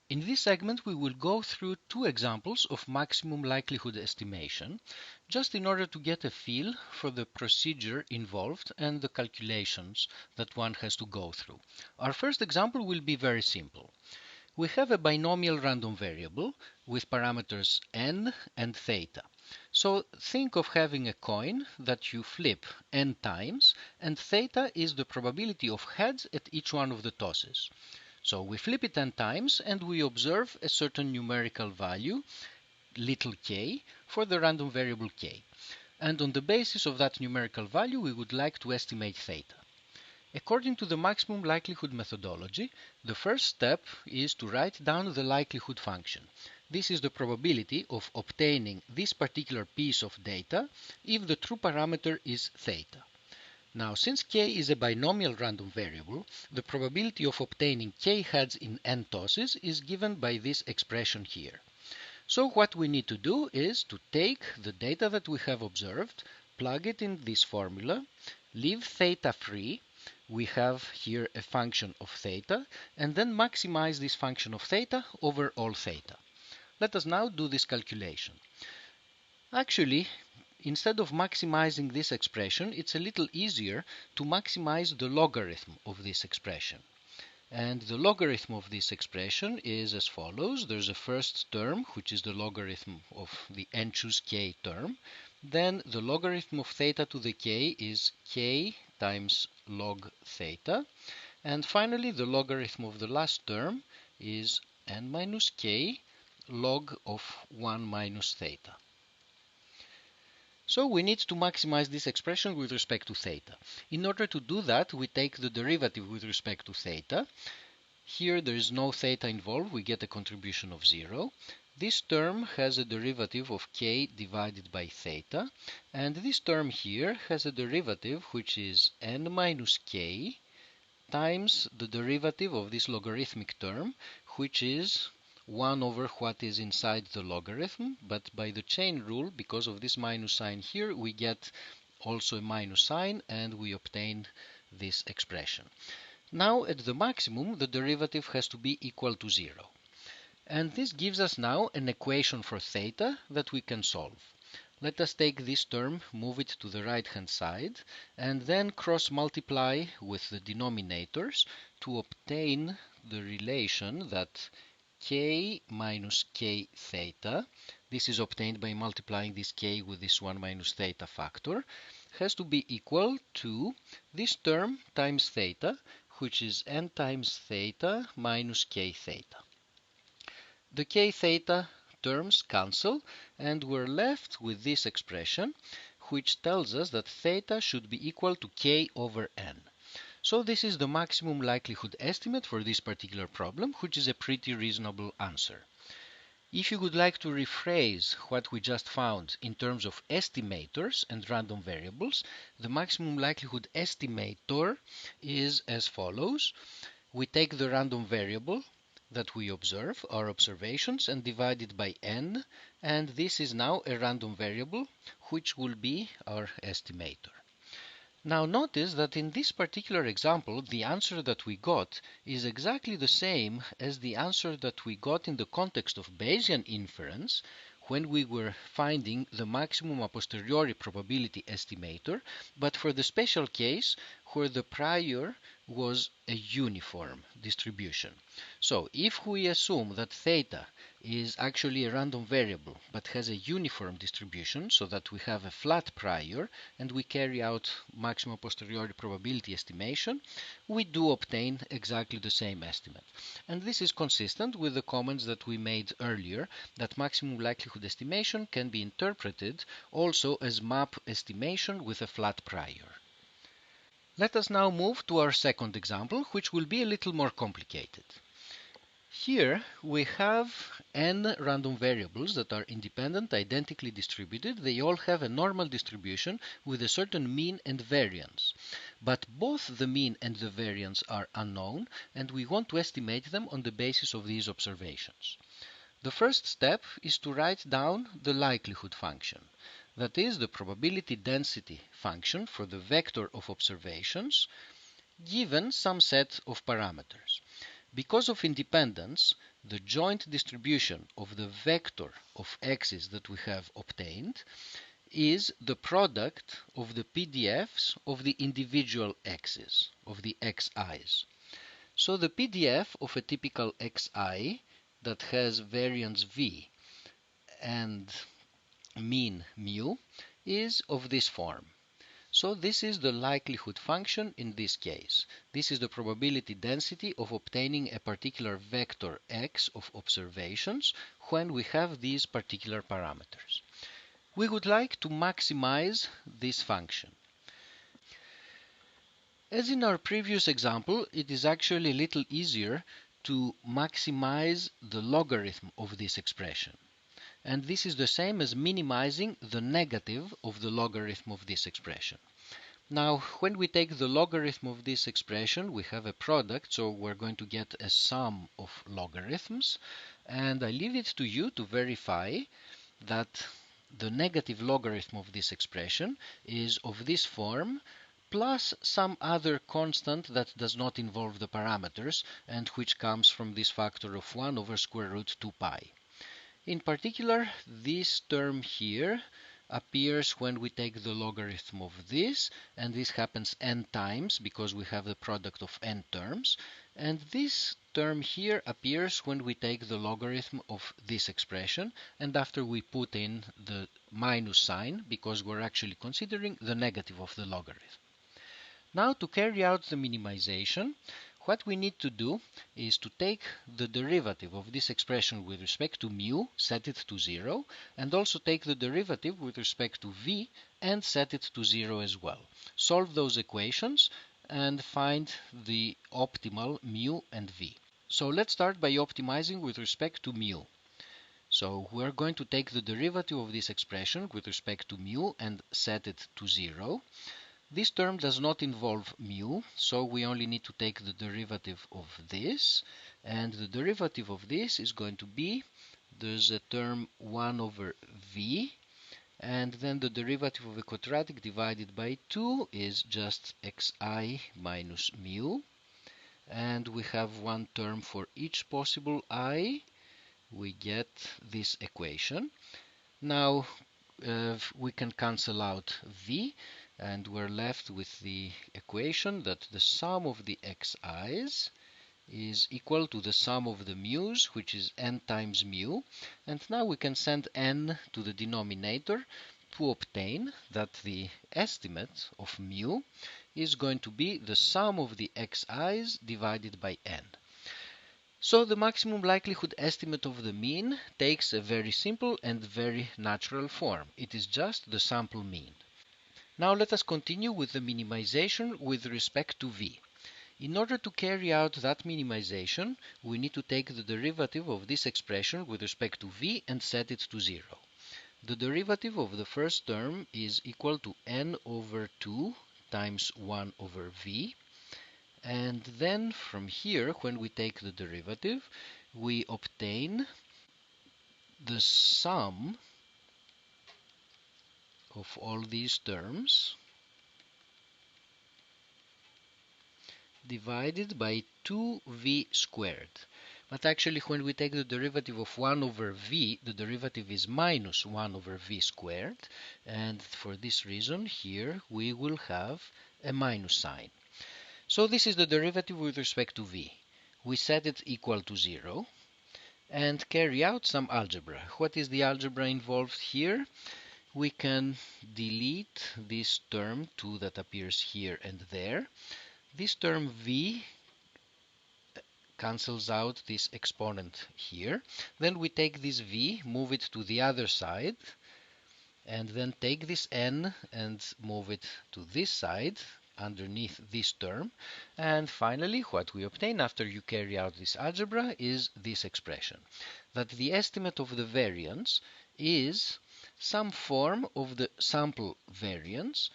In this segment, we will go through two examples of maximum likelihood estimation, just in order to get a feel for the procedure involved and the calculations that one has to go through. Our first example will be very simple. We have a binomial random variable with parameters n and theta. So think of having a coin that you flip n times, and theta is the probability of heads at each one of the tosses. So we flip it n times and we observe a certain numerical value, little k, for the random variable k. And on the basis of that numerical value, we would like to estimate theta. According to the maximum likelihood methodology, the first step is to write down the likelihood function. This is the probability of obtaining this particular piece of data if the true parameter is theta. Now, since k is a binomial random variable, the probability of obtaining k heads in n tosses is given by this expression here. So what we need to do is to take the data that we have observed, plug it in this formula, leave theta free. We have here a function of theta, and then maximize this function of theta over all theta. Let us now do this calculation. Actually, instead of maximizing this expression, it's a little easier to maximize the logarithm of this expression. And the logarithm of this expression is as follows. There's a first term, which is the logarithm of the n choose k term. Then the logarithm of theta to the k is k times log theta. And finally, the logarithm of the last term is n minus k log of 1 minus theta. So we need to maximize this expression with respect to theta. In order to do that, we take the derivative with respect to theta. Here there is no theta involved, we get a contribution of 0. This term has a derivative of k divided by theta, and this term here has a derivative which is n minus k times the derivative of this logarithmic term, which is 1 over what is inside the logarithm, but by the chain rule, because of this minus sign here, we get also a minus sign and we obtain this expression. Now at the maximum, the derivative has to be equal to 0. And this gives us now an equation for theta that we can solve. Let us take this term, move it to the right hand side, and then cross multiply with the denominators to obtain the relation that k minus k theta, this is obtained by multiplying this k with this 1 minus theta factor, has to be equal to this term times theta, which is n times theta minus k theta. The k theta terms cancel, and we're left with this expression, which tells us that theta should be equal to k over n. So this is the maximum likelihood estimate for this particular problem, which is a pretty reasonable answer. If you would like to rephrase what we just found in terms of estimators and random variables, the maximum likelihood estimator is as follows. We take the random variable that we observe, our observations, and divide it by n, and this is now a random variable which will be our estimator. Now notice that in this particular example, the answer that we got is exactly the same as the answer that we got in the context of Bayesian inference when we were finding the maximum a posteriori probability estimator, but for the special case where the prior was a uniform distribution. So if we assume that theta is actually a random variable but has a uniform distribution, so that we have a flat prior and we carry out maximum posteriori probability estimation, we do obtain exactly the same estimate. And this is consistent with the comments that we made earlier, that maximum likelihood estimation can be interpreted also as map estimation with a flat prior. Let us now move to our second example, which will be a little more complicated. Here we have n random variables that are independent, identically distributed. They all have a normal distribution with a certain mean and variance. But both the mean and the variance are unknown, and we want to estimate them on the basis of these observations. The first step is to write down the likelihood function. That is the probability density function for the vector of observations given some set of parameters. Because of independence, the joint distribution of the vector of x's that we have obtained is the product of the PDFs of the individual x's, of the xi's. So the PDF of a typical xi that has variance v and mean mu is of this form. So this is the likelihood function in this case. This is the probability density of obtaining a particular vector x of observations when we have these particular parameters. We would like to maximize this function. As in our previous example, it is actually a little easier to maximize the logarithm of this expression. And this is the same as minimizing the negative of the logarithm of this expression. Now, when we take the logarithm of this expression, we have a product, so we're going to get a sum of logarithms. And I leave it to you to verify that the negative logarithm of this expression is of this form, plus some other constant that does not involve the parameters and which comes from this factor of 1 over square root 2 pi. In particular, this term here appears when we take the logarithm of this, and this happens n times because we have the product of n terms, and this term here appears when we take the logarithm of this expression, and after we put in the minus sign because we're actually considering the negative of the logarithm. Now, to carry out the minimization, what we need to do is to take the derivative of this expression with respect to mu, set it to 0, and also take the derivative with respect to v and set it to 0 as well. Solve those equations and find the optimal mu and v. So let's start by optimizing with respect to mu. So we're going to take the derivative of this expression with respect to mu and set it to 0. This term does not involve mu, so we only need to take the derivative of this, and the derivative of this is going to be, there's a term 1 over v, and then the derivative of a quadratic divided by 2 is just xi minus mu, and we have one term for each possible I. We get this equation. Now we can cancel out v, and we're left with the equation that the sum of the xi's is equal to the sum of the mu's, which is n times mu. And now we can send n to the denominator to obtain that the estimate of mu is going to be the sum of the xi's divided by n. So the maximum likelihood estimate of the mean takes a very simple and very natural form. It is just the sample mean. Now let us continue with the minimization with respect to v. In order to carry out that minimization, we need to take the derivative of this expression with respect to v and set it to 0. The derivative of the first term is equal to n over 2 times 1 over v. And then from here, when we take the derivative, we obtain the sum of all these terms divided by 2v squared. But actually, when we take the derivative of 1 over v, the derivative is minus 1 over v squared. And for this reason, here we will have a minus sign. So this is the derivative with respect to v. We set it equal to 0 and carry out some algebra. What is the algebra involved here? We can delete this term 2 that appears here and there. This term v cancels out this exponent here. Then we take this v, move it to the other side, and then take this n and move it to this side underneath this term. And finally, what we obtain after you carry out this algebra is this expression, that the estimate of the variance is some form of the sample variance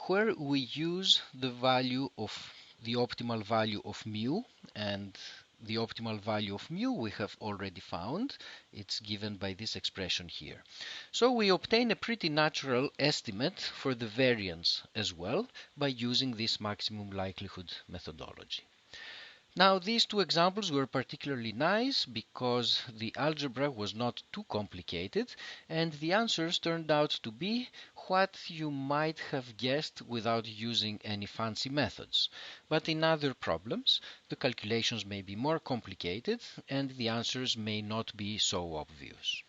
where we use the value of the optimal value of mu, and the optimal value of mu we have already found. It's given by this expression here. So we obtain a pretty natural estimate for the variance as well by using this maximum likelihood methodology. Now, these two examples were particularly nice because the algebra was not too complicated and the answers turned out to be what you might have guessed without using any fancy methods. But in other problems, the calculations may be more complicated and the answers may not be so obvious.